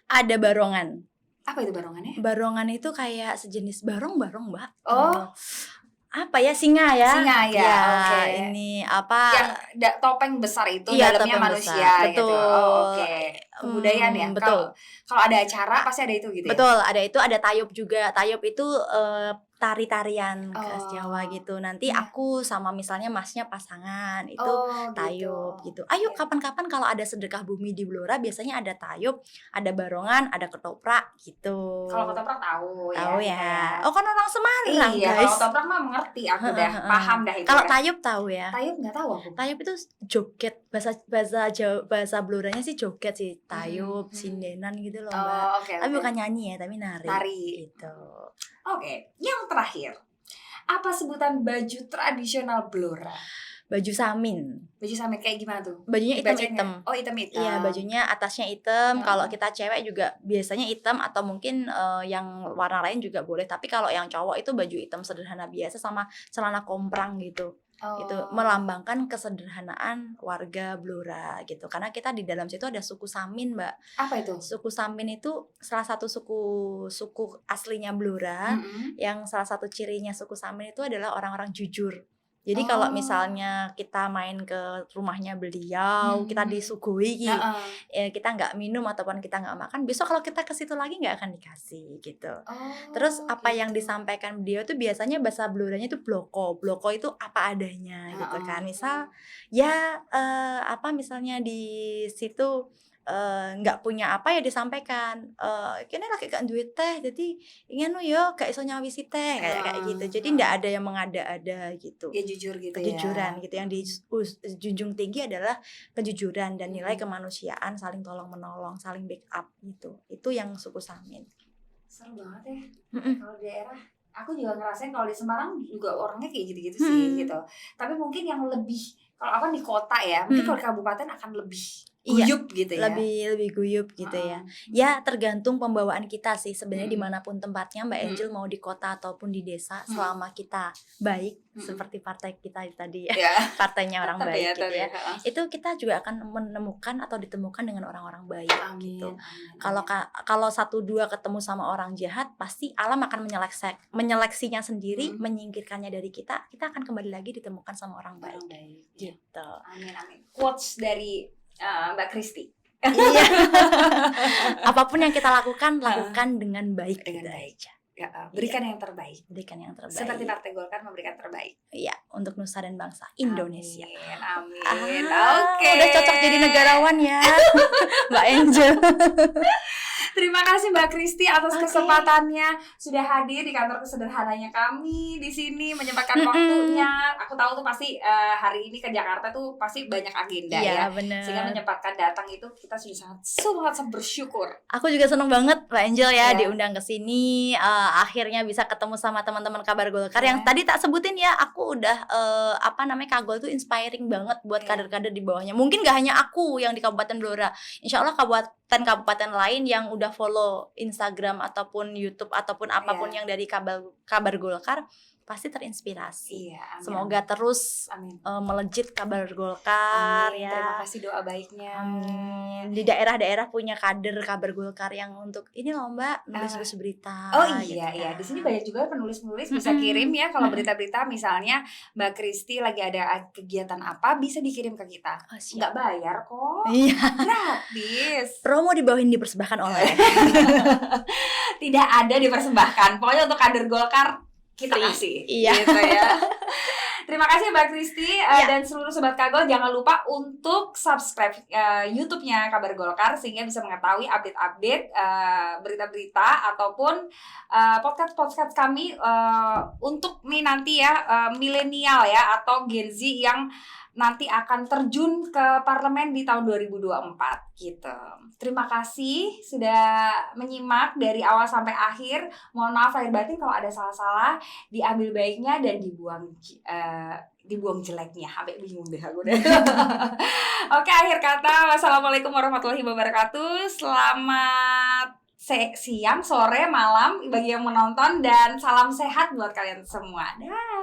[SPEAKER 1] Ada barongan.
[SPEAKER 3] Apa itu barongannya?
[SPEAKER 1] Barongan itu kayak sejenis barong, Mbak. Apa ya, singa ya?
[SPEAKER 3] Singa ya. Oke.
[SPEAKER 1] Ini apa?
[SPEAKER 3] Yang topeng besar itu,
[SPEAKER 1] iya,
[SPEAKER 3] dalamnya manusia
[SPEAKER 1] besar.
[SPEAKER 3] gitu.
[SPEAKER 1] Betul.
[SPEAKER 3] Oke. Kebudayaan ya.
[SPEAKER 1] Betul.
[SPEAKER 3] Kalau ada acara pasti ada itu gitu.
[SPEAKER 1] Betul, ada itu, ada tayub juga. Tayub itu tari-tarian khas Jawa gitu. Nanti aku sama misalnya masnya pasangan itu tayub gitu. Ayo kapan-kapan kalau ada sedekah bumi di Blora biasanya ada tayub, ada barongan, ada ketoprak gitu.
[SPEAKER 3] Kalau ketoprak tahu
[SPEAKER 1] ya. Oh kan orang Semarang,
[SPEAKER 3] iya,
[SPEAKER 1] guys.
[SPEAKER 3] Kalau ketoprak mah mengerti aku dah, paham dah itu.
[SPEAKER 1] Kalau
[SPEAKER 3] ya.
[SPEAKER 1] tayub tahu ya?
[SPEAKER 3] Tayub nggak tahu aku.
[SPEAKER 1] Tayub itu joget, bahasa Bloranya sih joget sih, tayub, sindenan gitu loh, Mbak. Tapi bukan nyanyi ya, tapi nari. Gitu.
[SPEAKER 3] Oke, yang terakhir. Apa sebutan baju tradisional Blora?
[SPEAKER 1] Baju samin.
[SPEAKER 3] Baju samin kayak gimana tuh?
[SPEAKER 1] Bajunya hitam-hitam.
[SPEAKER 3] Oh, hitam-hitam.
[SPEAKER 1] Iya, bajunya atasnya hitam. Kalau kita cewek juga biasanya hitam atau mungkin yang warna lain juga boleh. Tapi kalau yang cowok itu baju hitam sederhana biasa sama celana komprang gitu. Itu melambangkan kesederhanaan warga Blora gitu. Karena kita di dalam situ ada suku Samin, Mbak.
[SPEAKER 3] Apa itu?
[SPEAKER 1] Suku Samin itu salah satu suku aslinya Blora. Yang salah satu cirinya suku Samin itu adalah orang-orang jujur. Jadi kalau misalnya kita main ke rumahnya beliau, kita disuguhi, kita nggak minum ataupun kita nggak makan, besok kalau kita ke situ lagi nggak akan dikasih gitu. Terus apa yang disampaikan beliau tuh biasanya bahasa Bloranya itu bloko. Bloko itu apa adanya gitu kan. Misal ya misalnya di situ nggak punya apa ya disampaikan, kini lagi gak duit teh, jadi ingin yo gak iso nyawisi teh kayak gitu. Jadi nggak ada yang mengada-ada gitu.
[SPEAKER 3] Ya jujur gitu.
[SPEAKER 1] Kejujuran gitu. Yang dijunjung tinggi adalah kejujuran dan nilai kemanusiaan, saling tolong menolong, saling backup gitu. Itu yang suku Samin.
[SPEAKER 3] Seru banget ya. Kalau di daerah, aku juga ngerasain kalau di Semarang juga orangnya kayak gitu-gitu sih gitu. Tapi mungkin yang lebih, kalau aku kan di kota ya, mungkin kalau di kabupaten akan lebih guyup gitu ya.
[SPEAKER 1] Lebih guyup gitu ya. Ya tergantung pembawaan kita sih sebenarnya dimanapun tempatnya, Mbak Angel, mau di kota ataupun di desa, selama kita baik seperti partai kita tadi ya, partainya orang baik gitu ya. Itu kita juga akan menemukan atau ditemukan dengan orang-orang baik gitu. Kalau 1-2 ketemu sama orang jahat, pasti alam akan menyeleksinya sendiri, menyingkirkannya dari kita akan kembali lagi ditemukan sama orang baik. Gitu.
[SPEAKER 3] Amin. Quotes dari Mbak Kristi.
[SPEAKER 1] Iya. Apapun yang kita lakukan dengan baik.
[SPEAKER 3] Dengan baik. Ya, berikan yang terbaik.
[SPEAKER 1] Berikan yang terbaik.
[SPEAKER 3] Seperti Partai Golkar memberikan terbaik.
[SPEAKER 1] Iya, untuk nusa dan bangsa Indonesia.
[SPEAKER 3] Amin. Oke.
[SPEAKER 1] Udah cocok jadi negarawan ya, Mbak Angel.
[SPEAKER 3] Terima kasih Mbak Kristi atas kesempatannya sudah hadir di kantor kesederhananya kami di sini, menyempatkan waktunya. Aku tahu tuh pasti hari ini ke Jakarta tuh pasti banyak agenda ya.
[SPEAKER 1] Bener.
[SPEAKER 3] Sehingga menyempatkan datang itu kita sudah sangat bersyukur.
[SPEAKER 1] Aku juga seneng banget Mbak Angel ya diundang ke sini. Akhirnya bisa ketemu sama teman-teman Kabar Golkar yang tadi tak sebutin ya. Aku udah Kagol tuh inspiring banget buat kader-kader di bawahnya. Mungkin gak hanya aku yang di Kabupaten Blora. Insya Allah kabupaten lain yang udah follow Instagram ataupun YouTube ataupun apapun yang dari Kabar Golkar pasti terinspirasi.
[SPEAKER 3] Iya, amin.
[SPEAKER 1] Semoga terus
[SPEAKER 3] Amin.
[SPEAKER 1] melejit kabar Golkar
[SPEAKER 3] Amin.
[SPEAKER 1] ya.
[SPEAKER 3] Terima kasih doa baiknya.
[SPEAKER 1] Amin. Di daerah-daerah punya kader kabar Golkar yang untuk ini loh Mbak, nulis berita.
[SPEAKER 3] Oh
[SPEAKER 1] gitu
[SPEAKER 3] iya iya,
[SPEAKER 1] kan.
[SPEAKER 3] di sini banyak juga penulis-penulis bisa kirim ya kalau berita-berita misalnya Mbak Kristi lagi ada kegiatan apa bisa dikirim ke kita.
[SPEAKER 1] Oh, siap.
[SPEAKER 3] Nggak bayar kok,
[SPEAKER 1] Iya.
[SPEAKER 3] gratis.
[SPEAKER 1] Promo di bawah ini dipersembahkan oleh
[SPEAKER 3] Tidak ada dipersembahkan. Pokoknya untuk kader Golkar kita
[SPEAKER 1] Free.
[SPEAKER 3] kasih.
[SPEAKER 1] Iya.
[SPEAKER 3] Gitu ya. Terima kasih Mbak Kristi
[SPEAKER 1] Ya.
[SPEAKER 3] dan seluruh Sobat Kagol. Jangan lupa untuk subscribe YouTube-nya Kabar Golkar sehingga bisa mengetahui update-update berita-berita ataupun podcast-podcast kami untuk nih nanti ya milenial ya atau Gen Z yang nanti akan terjun ke parlemen di tahun 2024 gitu. Terima kasih sudah menyimak dari awal sampai akhir. Mohon maaf lahir batin kalau ada salah-salah, diambil baiknya dan dibuang jeleknya. Sampai bingung deh aku deh. Oke, akhir kata wassalamualaikum warahmatullahi wabarakatuh. Selamat siang, sore, malam bagi yang menonton dan salam sehat buat kalian semua. Dah.